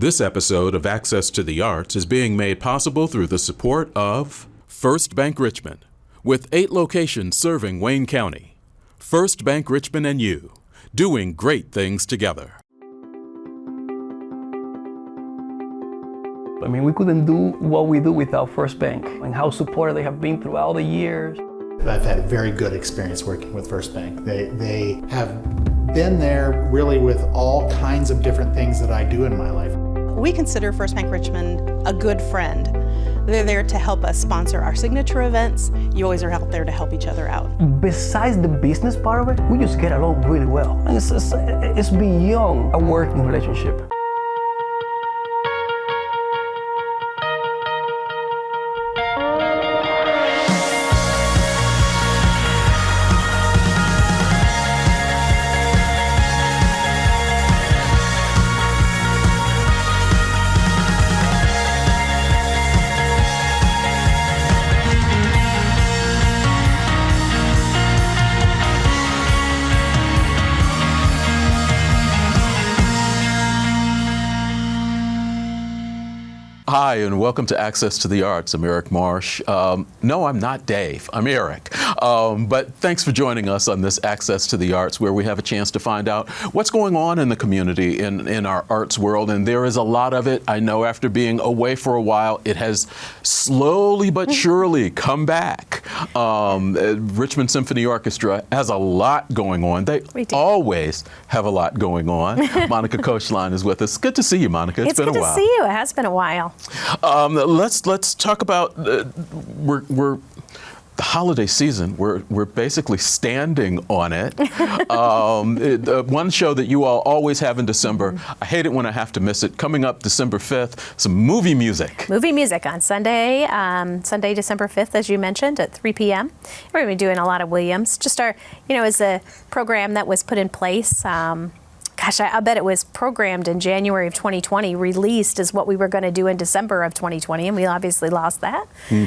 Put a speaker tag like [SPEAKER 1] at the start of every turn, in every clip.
[SPEAKER 1] This episode of Access to the Arts is being made possible through the support of First Bank Richmond, with 8 locations serving Wayne County. First Bank Richmond and you, doing great things together.
[SPEAKER 2] I mean, we couldn't do what we do without First Bank and how supportive they have been throughout the years.
[SPEAKER 3] I've had a very good experience working with First Bank. They have been there really with all kinds of different things that I do in my life.
[SPEAKER 4] We consider First Bank Richmond a good friend. They're there to help us sponsor our signature events. You always are out there to help each other out.
[SPEAKER 2] Besides the business part of it, we just get along really well. And it's beyond a working relationship.
[SPEAKER 1] Hi, and welcome to Access to the Arts. I'm Eric Marsh. No, I'm not Dave. I'm Eric. But thanks for joining us on this Access to the Arts, where we have a chance to find out what's going on in the community, in our arts world. And there is a lot of it. I know after being away for a while, it has slowly but surely come back. Richmond Symphony Orchestra has a lot going on. They always have a lot going on. Monica Koechlein is with us. Good to see you, Monica. It's been a while.
[SPEAKER 5] It's good to see you. It has been a while.
[SPEAKER 1] Let's talk about we're the holiday season. We're basically standing on it. One show that you all always have in December. I hate it when I have to miss it. Coming up December 5th, some movie music.
[SPEAKER 5] Movie music on Sunday, December 5th, as you mentioned, at 3 p.m. We're going to be doing a lot of Williams. Just is a program that was put in place. I bet it was programmed in January of 2020, released as what we were going to do in December of 2020, and we obviously lost that.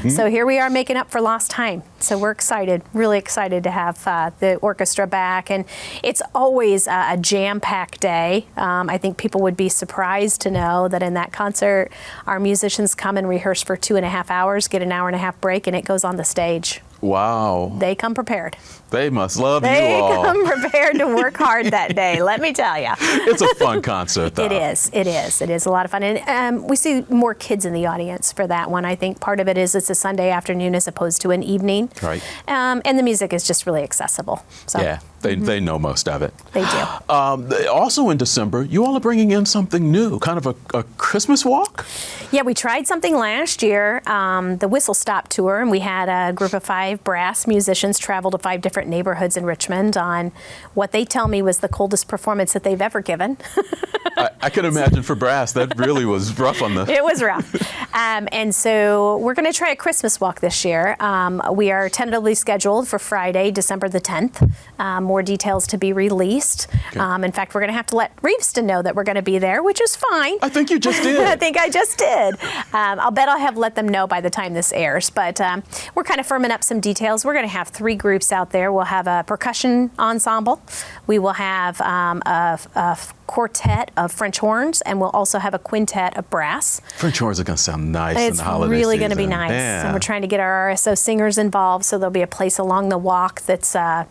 [SPEAKER 5] So here we are making up for lost time. So we're excited, really excited to have the orchestra back, and it's always a jam-packed day. I think people would be surprised to know that in that concert, our musicians come and rehearse for 2.5 hours, get an hour-and-a-half break, and it goes on the stage.
[SPEAKER 1] Wow.
[SPEAKER 5] They come prepared.
[SPEAKER 1] They must love you
[SPEAKER 5] They
[SPEAKER 1] all.
[SPEAKER 5] come prepared to work hard that day, let me tell you.
[SPEAKER 1] It's a fun concert, though.
[SPEAKER 5] It is a lot of fun. And we see more kids in the audience for that one. I think part of it is it's a Sunday afternoon as opposed to an evening.
[SPEAKER 1] Right.
[SPEAKER 5] And the music is just really accessible. So.
[SPEAKER 1] Yeah, they know most of it.
[SPEAKER 5] They do.
[SPEAKER 1] Also in December, you all are bringing in something new, kind of a Christmas walk?
[SPEAKER 5] Yeah, we tried something last year, the Whistle Stop Tour, and we had a group of 5 brass musicians travel to 5 different neighborhoods in Richmond on what they tell me was the coldest performance that they've ever given.
[SPEAKER 1] I can imagine for brass, that really was rough on the...
[SPEAKER 5] It was rough. And so we're going to try a Christmas walk this year. We are tentatively scheduled for Friday, December the 10th. More details to be released. Okay. In fact, we're going to have to let Reeveston know that we're going to be there, which is fine.
[SPEAKER 1] I think you just did.
[SPEAKER 5] I think I just did. I'll bet I'll have let them know by the time this airs. But we're kind of firming up some details. We're going to have 3 groups out there. We'll have a percussion ensemble. We will have a quartet of French horns, and we'll also have a quintet of brass.
[SPEAKER 1] French horns are going to sound nice in the holiday season.
[SPEAKER 5] It's really going to be nice.
[SPEAKER 1] Yeah.
[SPEAKER 5] And we're trying to get our R.S.O singers involved, so there'll be a place along the walk that's a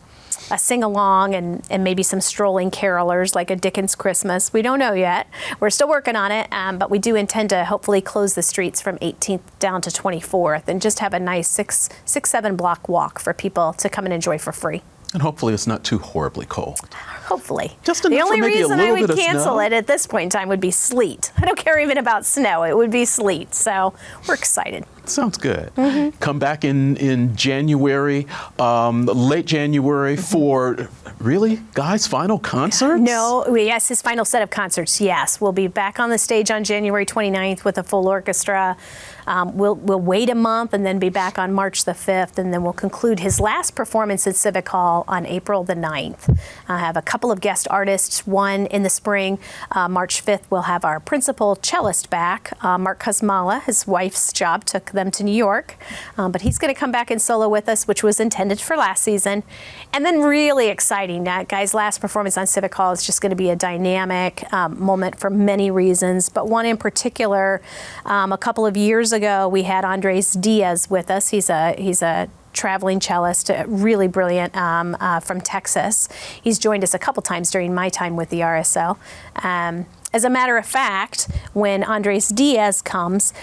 [SPEAKER 5] sing-along and maybe some strolling carolers like a Dickens Christmas. We don't know yet. We're still working on it, but we do intend to hopefully close the streets from 18th down to 24th and just have a nice 6-7 block walk for people to come and enjoy for free.
[SPEAKER 1] And hopefully it's not too horribly cold.
[SPEAKER 5] Hopefully.
[SPEAKER 1] Just enough
[SPEAKER 5] the only
[SPEAKER 1] for maybe
[SPEAKER 5] reason
[SPEAKER 1] a little
[SPEAKER 5] I would
[SPEAKER 1] bit of
[SPEAKER 5] cancel
[SPEAKER 1] snow.
[SPEAKER 5] it at this point in time would be sleet. I don't care even about snow. It would be sleet. So we're excited.
[SPEAKER 1] Sounds good. Come back in January, late January for, really, Guy's final concerts?
[SPEAKER 5] No, yes, his final set of concerts, yes. We'll be back on the stage on January 29th with a full orchestra. We'll wait a month and then be back on March the 5th, and then we'll conclude his last performance at Civic Hall Hall on April the 9th. I have a couple of guest artists. One in the spring, March 5th, we'll have our principal cellist back. Mark Kosmala, his wife's job took them to New York, but he's going to come back and solo with us, which was intended for last season. And then really exciting, guys, last performance on Civic Hall is just going to be a dynamic moment for many reasons, but one in particular, a couple of years ago, we had Andres Diaz with us. He's a traveling cellist, really brilliant, from Texas. He's joined us a couple times during my time with the R.S.O. As a matter of fact, when Andres Diaz comes,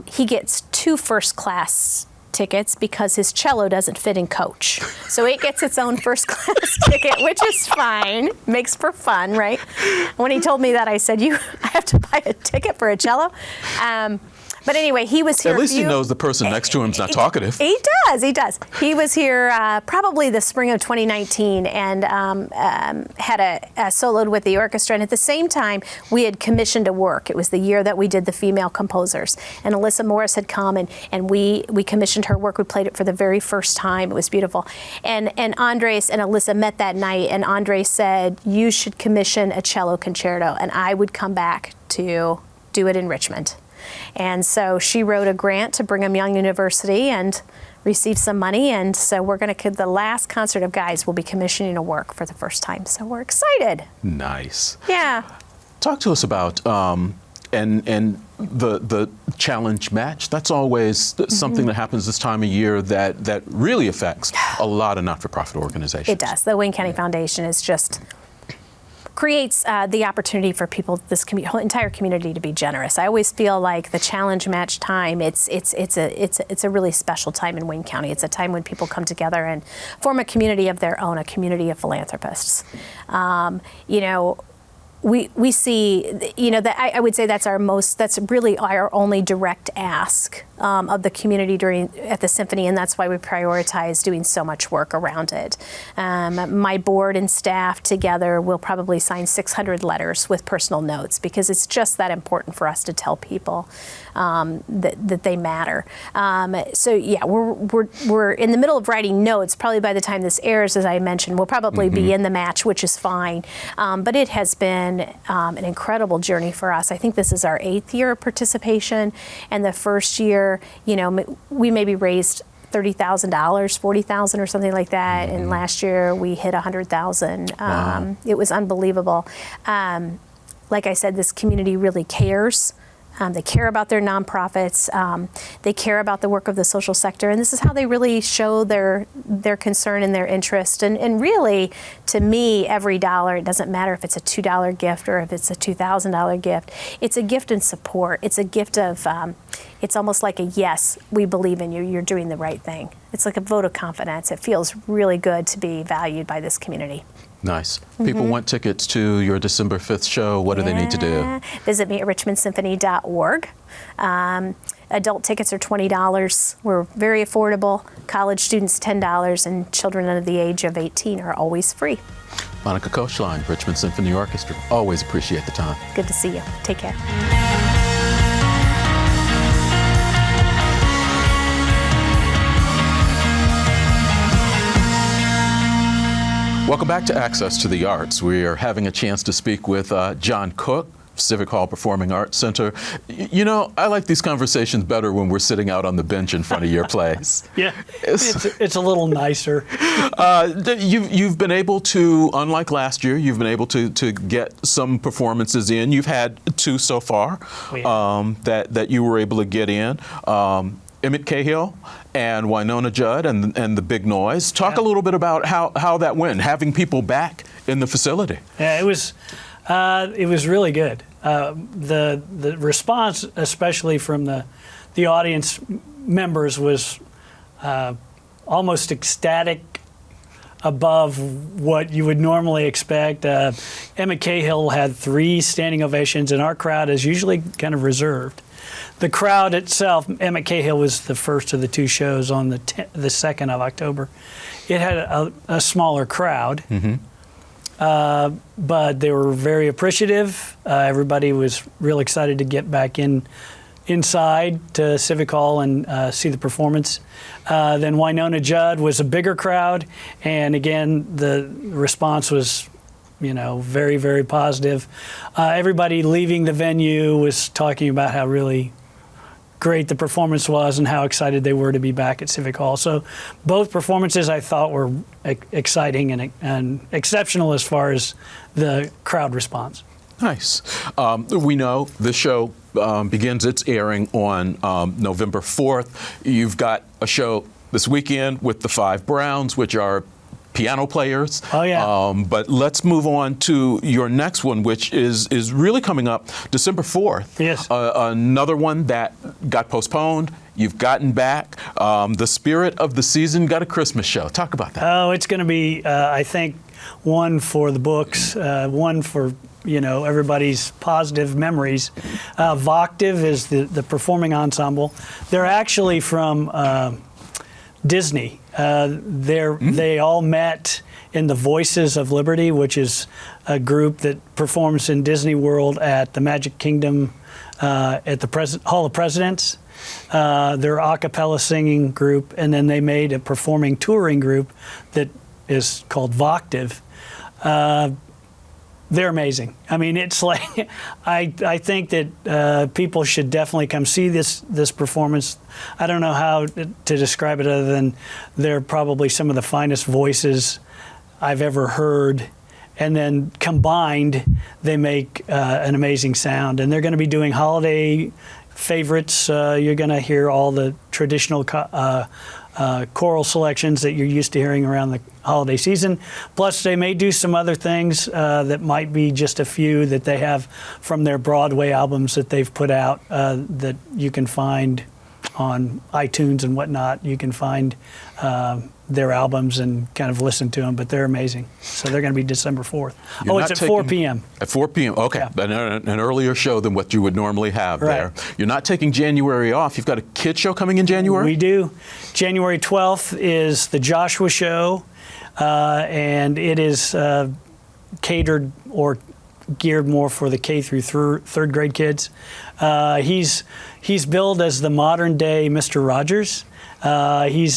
[SPEAKER 5] he gets 2 first-class tickets because his cello doesn't fit in coach. So it gets its own first-class ticket, which is fine. Makes for fun, right? When he told me that, I said, I have to buy a ticket for a cello? But anyway, he was here.
[SPEAKER 1] At least he knows the person next to him is not talkative.
[SPEAKER 5] He does. He was here probably the spring of 2019 and had a soloed with the orchestra. And at the same time, we had commissioned a work. It was the year that we did the female composers. And Alyssa Morris had come and we commissioned her work. We played it for the very first time. It was beautiful. And Andres and Alyssa met that night, and Andres said, you should commission a cello concerto, and I would come back to do it in Richmond. And so she wrote a grant to Brigham Young University and received some money. And so we're going to, the last concert of guys will be commissioning a work for the first time. So we're excited.
[SPEAKER 1] Nice.
[SPEAKER 5] Yeah.
[SPEAKER 1] Talk to us about and the challenge match. That's always something that happens this time of year that really affects a lot of not-for-profit organizations.
[SPEAKER 5] It does. The Wayne County Foundation is just creates the opportunity for people, this whole entire community, to be generous. I always feel like the challenge match time, it's a really special time in Wayne County. It's a time when people come together and form a community of their own, a community of philanthropists. We see, that I would say that's really our only direct ask of the community at the Symphony, and that's why we prioritize doing so much work around it. My board and staff together will probably sign 600 letters with personal notes, because it's just that important for us to tell people that they matter. So yeah, we're in the middle of writing notes. Probably by the time this airs, as I mentioned, we'll probably be in the match, which is fine. But it has been an incredible journey for us. I think this is our 8th year of participation, and the first year, we maybe raised $30,000, $40,000 or something like that. And last year we hit $100,000.
[SPEAKER 1] Wow.
[SPEAKER 5] It was unbelievable. Like I said, this community really cares. They care about their nonprofits. They care about the work of the social sector, and this is how they really show their concern and their interest. And really, to me, every dollar, it doesn't matter if it's a $2 gift or if it's a $2,000 gift. It's a gift and support. It's a gift of, it's almost like a yes, we believe in you. You're doing the right thing. It's like a vote of confidence. It feels really good to be valued by this community.
[SPEAKER 1] Nice. People want tickets to your December 5th show. What do they need to do?
[SPEAKER 5] Visit me at richmondsymphony.org. Adult tickets are $20. We're very affordable. College students, $10, and children under the age of 18 are always free.
[SPEAKER 1] Monica Koechlein, Richmond Symphony Orchestra. Always appreciate the time.
[SPEAKER 5] Good to see you. Take care.
[SPEAKER 1] Welcome back to Access to the Arts. We are having a chance to speak with John Cook, Civic Hall Performing Arts Center. I like these conversations better when we're sitting out on the bench in front of your place.
[SPEAKER 6] Yeah, it's a little nicer.
[SPEAKER 1] You've been able to, unlike last year, you've been able to get some performances in. You've had 2 so far that you were able to get in. Emmett Cahill and Winona Judd and the Big Noise. Talk a little bit about how that went, having people back in the facility.
[SPEAKER 6] Yeah, it was really good. The response, especially from the audience members, was almost ecstatic, above what you would normally expect. Emmett Cahill had 3 standing ovations, and our crowd is usually kind of reserved. The crowd itself, Emmett Cahill was the first of the 2 shows on the 2nd of October. It had a smaller crowd, but they were very appreciative. Everybody was real excited to get back in inside to Civic Hall and see the performance. Then Winona Judd was a bigger crowd, and again, the response was, very, very positive. Everybody leaving the venue was talking about how really great the performance was and how excited they were to be back at Civic Hall. So both performances I thought were exciting and exceptional as far as the crowd response.
[SPEAKER 1] Nice. We know this show begins its airing on November 4th. You've got a show this weekend with the Five Browns, which are piano players.
[SPEAKER 6] Oh, yeah.
[SPEAKER 1] But let's move on to your next one, which is really coming up December 4th.
[SPEAKER 6] Yes.
[SPEAKER 1] Another one that got postponed. You've gotten back. The Spirit of the Season got a Christmas show. Talk about that.
[SPEAKER 6] Oh, it's going to be, I think, one for the books, one for everybody's positive memories. Voctive is the performing ensemble. They're actually from Disney. They all met in the Voices of Liberty, which is a group that performs in Disney World at the Magic Kingdom at the Hall of Presidents. They're a cappella singing group, and then they made a performing touring group that is called Voctive. They're amazing. I mean, it's like, I think that people should definitely come see this performance. I don't know how to describe it other than they're probably some of the finest voices I've ever heard. And then combined, they make an amazing sound. And they're going to be doing holiday favorites. You're going to hear all the traditional choral selections that you're used to hearing around the holiday season. Plus, they may do some other things that might be just a few that they have from their Broadway albums that they've put out that you can find on iTunes and whatnot. You can find their albums and kind of listen to them, but they're amazing. So they're going to be December 4th. It's at 4 p.m.
[SPEAKER 1] At 4 p.m., okay.
[SPEAKER 6] Yeah.
[SPEAKER 1] An earlier show than what you would normally have
[SPEAKER 6] Right.
[SPEAKER 1] there. You're not taking January off. You've got a kid show coming in January?
[SPEAKER 6] We do. January 12th is the Joshua Show, and it is catered or geared more for the K through third grade kids. He's billed as the modern day Mr. Rogers. He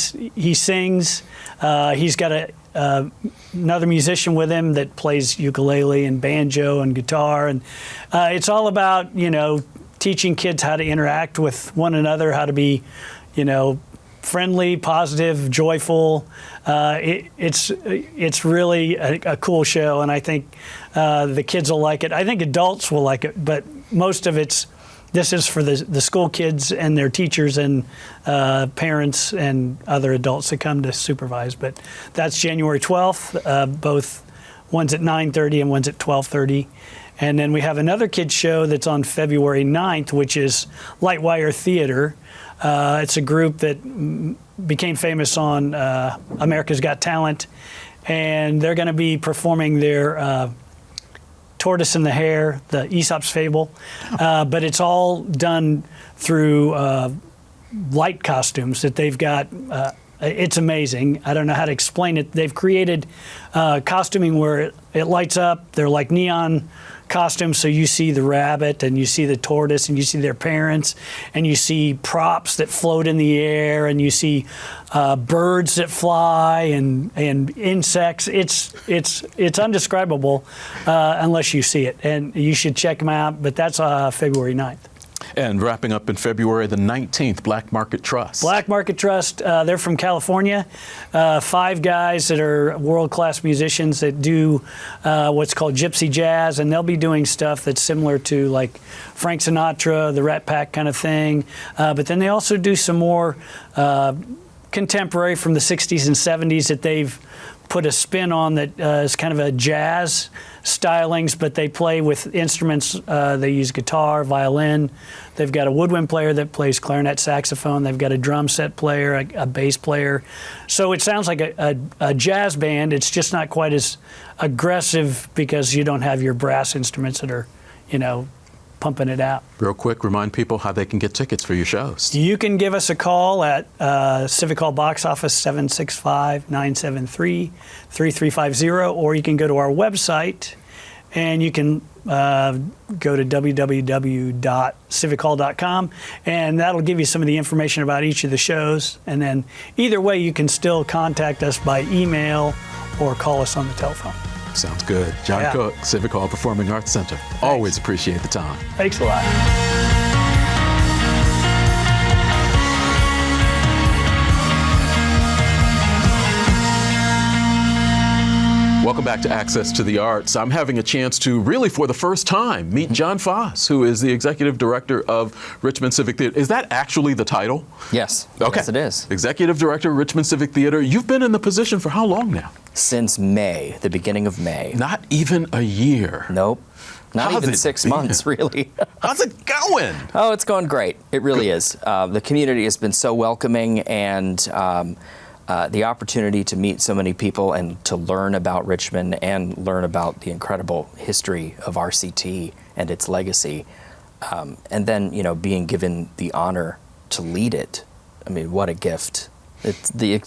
[SPEAKER 6] sings. He's got another musician with him that plays ukulele and banjo and guitar, and it's all about teaching kids how to interact with one another, how to be friendly, positive, joyful. It's really a cool show, and I think the kids will like it. I think adults will like it, but most of this is for the school kids and their teachers and parents and other adults that come to supervise. But that's January 12th. Both one's at 9:30 and one's at 12:30. And then we have another kids show that's on February 9th, which is Lightwire Theater. It's a group that became famous on America's Got Talent, and they're going to be performing their Tortoise and the Hare, the Aesop's Fable, but it's all done through light costumes that they've got. It's amazing. I don't know how to explain it. They've created costuming where it lights up. They're like neon costumes, so you see the rabbit and you see the tortoise and you see their parents and you see props that float in the air and you see birds that fly and insects. It's undescribable unless you see it, and you should check them out. But that's February 9th.
[SPEAKER 1] And wrapping up in February the 19th, Black Market Trust.
[SPEAKER 6] Black Market Trust, they're from California. 5 guys that are world-class musicians that do what's called gypsy jazz, and they'll be doing stuff that's similar to like Frank Sinatra, the Rat Pack kind of thing. But then they also do some more contemporary from the 60s and 70s that they've put a spin on that is kind of a jazz stylings, but they play with instruments. They use guitar, violin. They've got a woodwind player that plays clarinet, saxophone. They've got a drum set player, a bass player. So it sounds like a jazz band. It's just not quite as aggressive because you don't have your brass instruments that are, pumping it out.
[SPEAKER 1] Real quick, remind people how they can get tickets for your shows.
[SPEAKER 6] You can give us a call at Civic Hall box office 765-973-3350, or you can go to our website and you can go to www.civichall.com, and that'll give you some of the information about each of the shows. And then either way, you can still contact us by email or call us on the telephone.
[SPEAKER 1] Sounds good. John
[SPEAKER 6] Yeah.
[SPEAKER 1] Cook, Civic Hall Performing Arts Center. Always appreciate the time.
[SPEAKER 6] Thanks a lot.
[SPEAKER 1] Welcome back to Access to the Arts. I'm having a chance to really, for the first time, meet John Foss, who is the Executive Director of Richmond Civic Theater. Is that actually the title?
[SPEAKER 7] Yes.
[SPEAKER 1] Okay.
[SPEAKER 7] Yes, it is.
[SPEAKER 1] Executive Director of Richmond Civic Theater. You've been in the position for how long now?
[SPEAKER 7] Since May, the beginning of May.
[SPEAKER 1] Not even a year.
[SPEAKER 7] Nope. Not
[SPEAKER 1] How's
[SPEAKER 7] even
[SPEAKER 1] it
[SPEAKER 7] 6
[SPEAKER 1] been?
[SPEAKER 7] months, really.
[SPEAKER 1] How's it going?
[SPEAKER 7] Oh, it's going great. It really is. The community has been so welcoming, and the opportunity to meet so many people and to learn about Richmond and learn about the incredible history of R.C.T. and its legacy, and then being given the honor to lead it. I mean, what a gift! It's the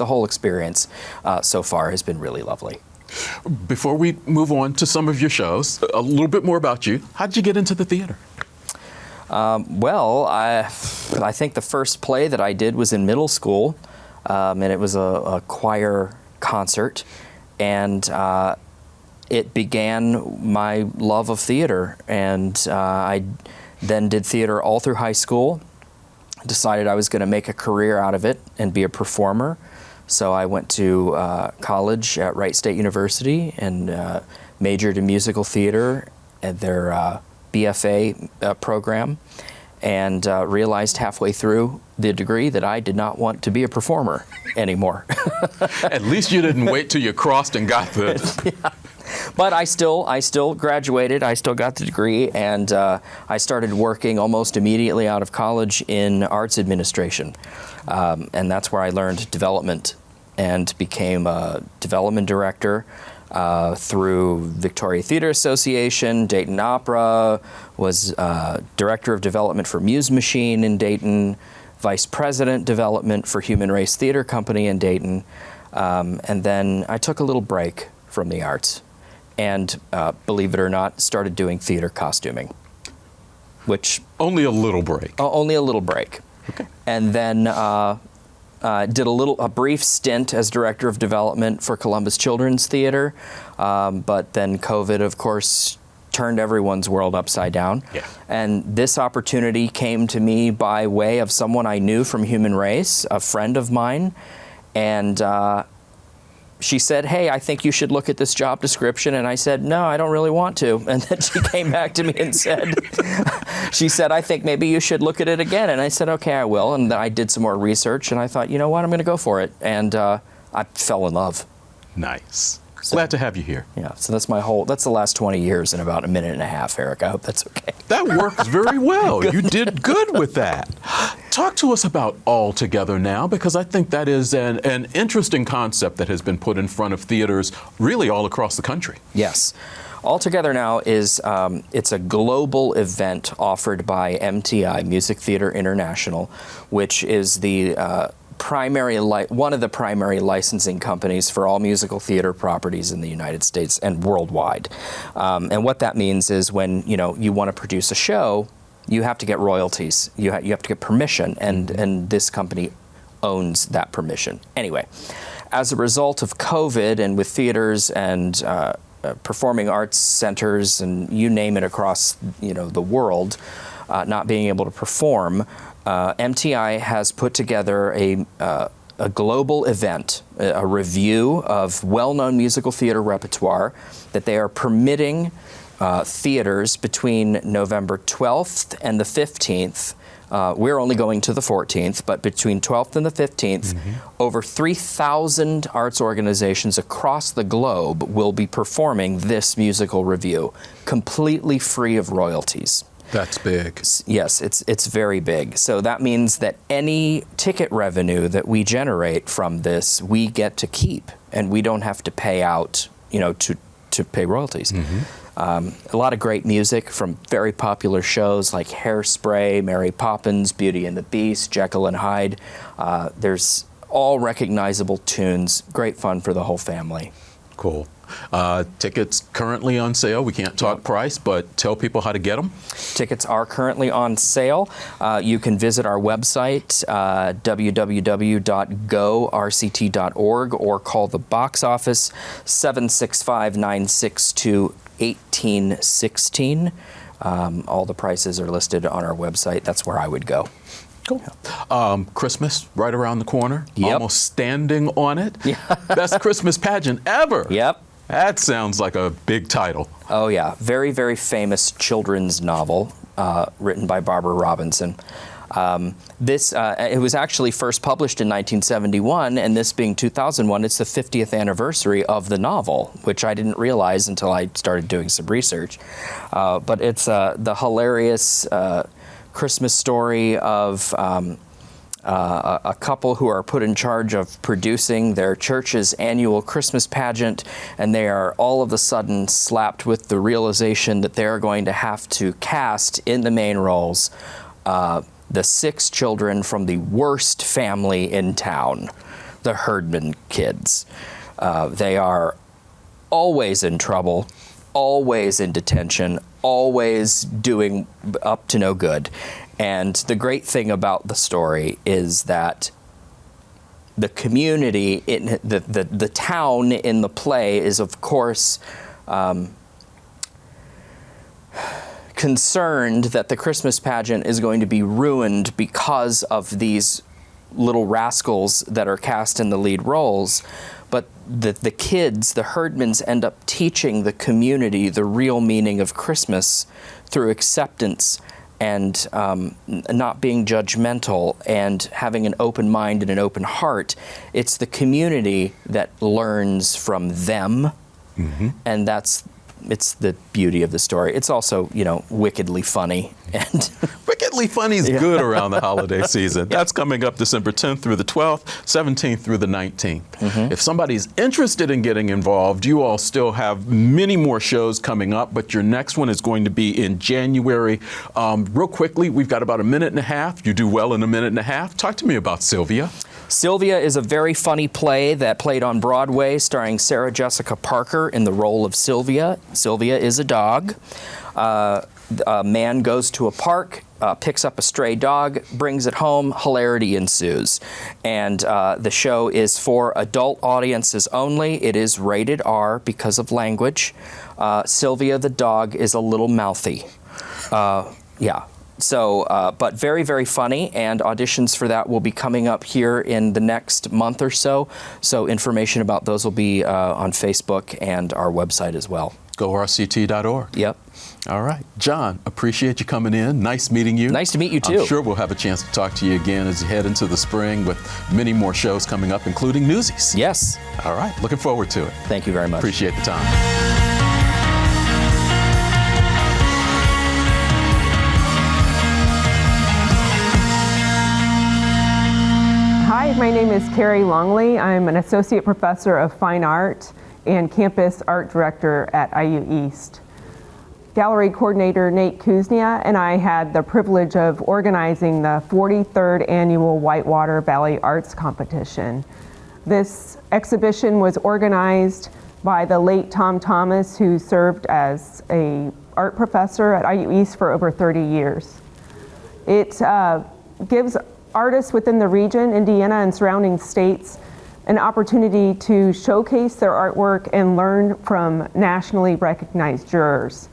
[SPEAKER 7] whole experience so far has been really lovely.
[SPEAKER 1] Before we move on to some of your shows, a little bit more about you. How did you get into the theater?
[SPEAKER 7] Well, I think the first play that I did was in middle school. And it was a choir concert, and it began my love of theater. And I then did theater all through high school, decided I was going to make a career out of it and be a performer. So I went to college at Wright State University and majored in musical theater at their BFA program, and realized halfway through the degree that I did not want to be a performer anymore.
[SPEAKER 1] At least you didn't wait till you crossed and got the...
[SPEAKER 7] Yeah. But I still graduated. I still got the degree, and I started working almost immediately out of college in arts administration. And that's where I learned development and became a development director through Victoria Theater Association, Dayton Opera, was director of development for Muse Machine in Dayton, vice president development for Human Race Theater Company in Dayton, and then I took a little break from the arts and, believe it or not, started doing theater costuming, which...
[SPEAKER 1] Only a little break.
[SPEAKER 7] Only a little break.
[SPEAKER 1] Okay.
[SPEAKER 7] And then did a brief stint as director of development for Columbus Children's Theater, but then COVID, of course, turned everyone's world upside down.
[SPEAKER 1] Yeah.
[SPEAKER 7] And this opportunity came to me by way of someone I knew from Human Race, a friend of mine, and she said, "Hey, I think you should look at this job description." And I said, "No, I don't really want to." And then she came back to me and said, she said, "I think maybe you should look at it again." And I said, "Okay, I will." And then I did some more research, and I thought, you know what, I'm going to go for it. And I fell in love.
[SPEAKER 1] Nice. Glad to have you here.
[SPEAKER 7] Yeah, so that's the last 20 years in about a minute and a half, Eric. I hope that's okay.
[SPEAKER 1] That works very well. You did good with that. Talk to us about All Together Now, because I think that is an interesting concept that has been put in front of theaters really all across the country.
[SPEAKER 7] Yes. All Together Now is it's a global event offered by MTI, Music Theater International, which is the one of the primary licensing companies for all musical theater properties in the United States and worldwide. And what that means is when you want to produce a show, you have to get royalties. You have to get permission, and this company owns that permission. Anyway, as a result of COVID and with theaters and performing arts centers and you name it across the world not being able to perform, MTI has put together a global event, a review of well-known musical theater repertoire that they are permitting theaters between November 12th and the 15th. We're only going to the 14th, but between 12th and the 15th, over 3,000 arts organizations across the globe will be performing this musical review, completely free of royalties.
[SPEAKER 1] That's big.
[SPEAKER 7] Yes, it's very big. So that means that any ticket revenue that we generate from this, we get to keep, and we don't have to pay out, to pay royalties. A lot of great music from very popular shows like Hairspray, Mary Poppins, Beauty and the Beast, Jekyll and Hyde. There's all recognizable tunes, great fun for the whole family.
[SPEAKER 1] Cool. Tickets currently on sale. We can't talk price, but tell people how to get them.
[SPEAKER 7] Tickets are currently on sale. You can visit our website, www.gorct.org, or call the box office 765-962-1816. All the prices are listed on our website. That's where I would go.
[SPEAKER 1] Cool. Christmas right around the corner.
[SPEAKER 7] Yep.
[SPEAKER 1] Almost standing on it. Best Christmas pageant ever.
[SPEAKER 7] Yep.
[SPEAKER 1] That sounds like a big title.
[SPEAKER 7] Oh yeah, very, very famous children's novel written by Barbara Robinson. It was actually first published in 1971, and this being 2001, it's the 50th anniversary of the novel, which I didn't realize until I started doing some research. But it's the hilarious Christmas story of a couple who are put in charge of producing their church's annual Christmas pageant, and they are all of a sudden slapped with the realization that they're going to have to cast in the main roles the 6 children from the worst family in town, the Herdman kids. They are always in trouble, always in detention, always doing up to no good. And the great thing about the story is that the community, the town in the play is, of course, concerned that the Christmas pageant is going to be ruined because of these little rascals that are cast in the lead roles. But the kids, the Herdmans, end up teaching the community the real meaning of Christmas through acceptance and not being judgmental and having an open mind and an open heart. It's the community that learns from them, and it's the beauty of the story. It's also, wickedly funny. And
[SPEAKER 1] Wickedly funny is good around the holiday season. That's coming up December 10th through the 12th, 17th through the 19th. If somebody's interested in getting involved, you all still have many more shows coming up, but your next one is going to be in January. Real quickly, we've got about a minute and a half. You do well in a minute and a half. Talk to me about Sylvia.
[SPEAKER 7] Sylvia is a very funny play that played on Broadway, starring Sarah Jessica Parker in the role of Sylvia. Sylvia is a dog. A man goes to a park, picks up a stray dog, brings it home, hilarity ensues. And the show is for adult audiences only. It is rated R because of language. Sylvia the dog is a little mouthy. So, but very, very funny, and auditions for that will be coming up here in the next month or so. So information about those will be on Facebook and our website as well.
[SPEAKER 1] GoRCT.org.
[SPEAKER 7] Yep.
[SPEAKER 1] All right. John, appreciate you coming in. Nice meeting you.
[SPEAKER 7] Nice to meet you, too.
[SPEAKER 1] I'm sure we'll have a chance to talk to you again as you head into the spring with many more shows coming up, including Newsies.
[SPEAKER 7] Yes.
[SPEAKER 1] All right. Looking forward to it.
[SPEAKER 7] Thank you very much.
[SPEAKER 1] Appreciate the time.
[SPEAKER 8] Hi, my name is Carrie Longley. I'm an associate professor of fine art and campus art director at IU East. Gallery coordinator Nate Kuznia and I had the privilege of organizing the 43rd annual Whitewater Valley Arts Competition. This exhibition was organized by the late Tom Thomas, who served as an art professor at IU East for over 30 years. It gives artists within the region, Indiana and surrounding states, an opportunity to showcase their artwork and learn from nationally recognized jurors.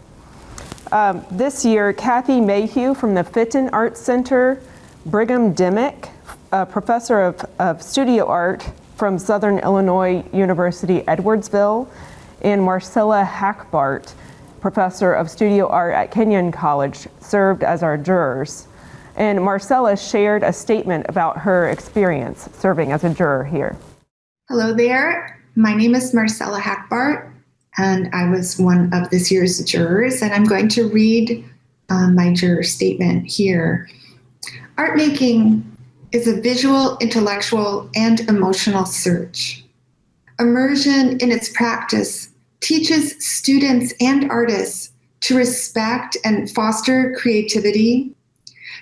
[SPEAKER 8] This year, Kathy Mayhew from the Fitton Arts Center, Brigham Dimmick, a professor of studio art from Southern Illinois University Edwardsville, and Marcella Hackbardt, professor of studio art at Kenyon College, served as our jurors. And Marcella shared a statement about her experience serving as a juror here.
[SPEAKER 9] Hello there. My name is Marcella Hackbardt, and I was one of this year's jurors, and I'm going to read my juror statement here. Art making is a visual, intellectual, and emotional search. Immersion in its practice teaches students and artists to respect and foster creativity,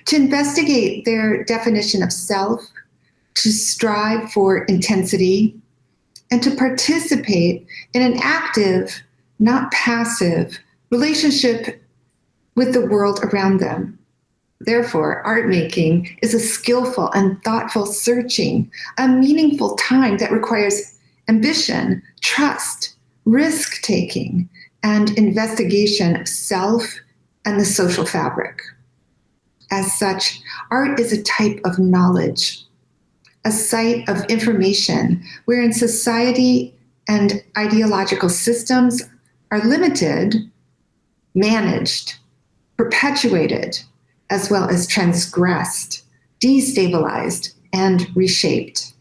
[SPEAKER 9] to investigate their definition of self, to strive for intensity, and to participate in an active, not passive, relationship with the world around them. Therefore, art making is a skillful and thoughtful searching, a meaningful time that requires ambition, trust, risk-taking, and investigation of self and the social fabric. As such, art is a type of knowledge, a site of information wherein society and ideological systems are limited, managed, perpetuated, as well as transgressed, destabilized, and reshaped.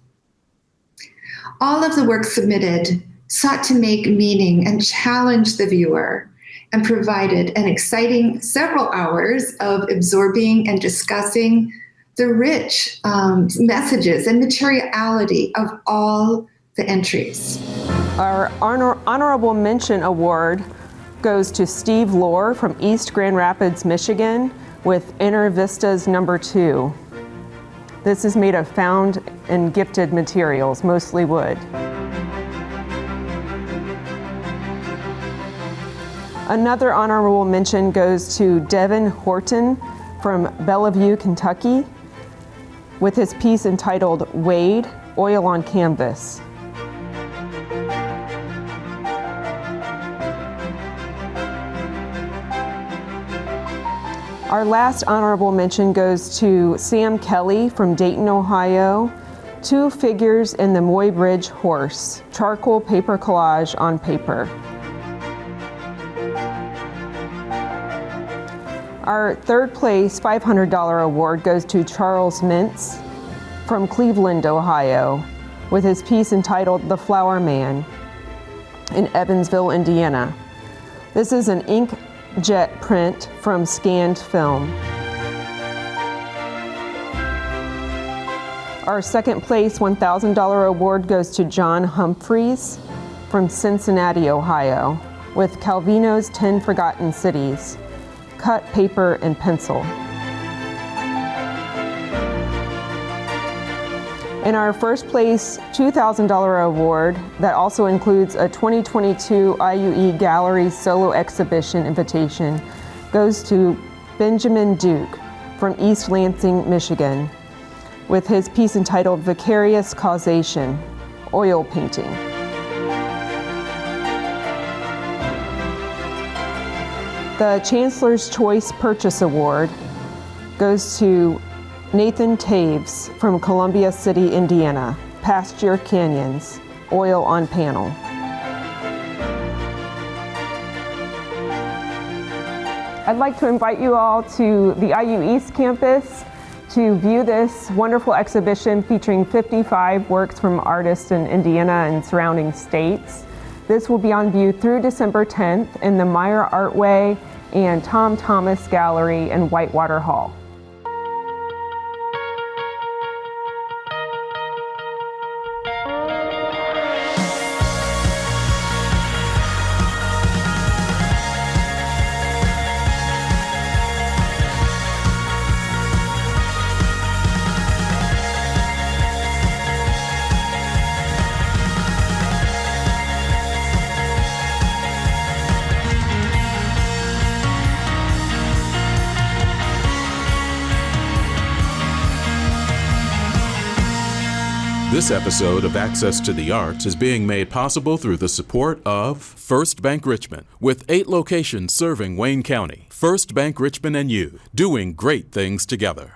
[SPEAKER 9] All of the work submitted sought to make meaning and challenge the viewer, and provided an exciting several hours of absorbing and discussing the rich messages and materiality of all the entries.
[SPEAKER 8] Our honorable mention award goes to Steve Lohr from East Grand Rapids, Michigan, with Inner Vistas No. 2. This is made of found and gifted materials, mostly wood. Another honorable mention goes to Devin Horton from Bellevue, Kentucky, with his piece entitled Wade, Oil on Canvas. Our last honorable mention goes to Sam Kelly from Dayton, Ohio, 2 figures in the Moy Bridge horse, charcoal paper collage on paper. Our third place $500 award goes to Charles Mintz from Cleveland, Ohio, with his piece entitled The Flower Man in Evansville, Indiana. This is an inkjet print from scanned film. Our second place $1,000 award goes to John Humphreys from Cincinnati, Ohio, with Calvino's 10 Forgotten Cities, cut paper and pencil. And our first place $2,000 award that also includes a 2022 IUE Gallery solo exhibition invitation goes to Benjamin Duke from East Lansing, Michigan, with his piece entitled Vicarious Causation, oil painting. The Chancellor's Choice Purchase Award goes to Nathan Taves from Columbia City, Indiana, Pasture Canyons, oil on panel. I'd like to invite you all to the IU East campus to view this wonderful exhibition featuring 55 works from artists in Indiana and surrounding states. This will be on view through December 10th in the Meyer Artway and Tom Thomas Gallery in Whitewater Hall.
[SPEAKER 1] This episode of Access to the Arts is being made possible through the support of First Bank Richmond, with 8 locations serving Wayne County. First Bank Richmond and you, doing great things together.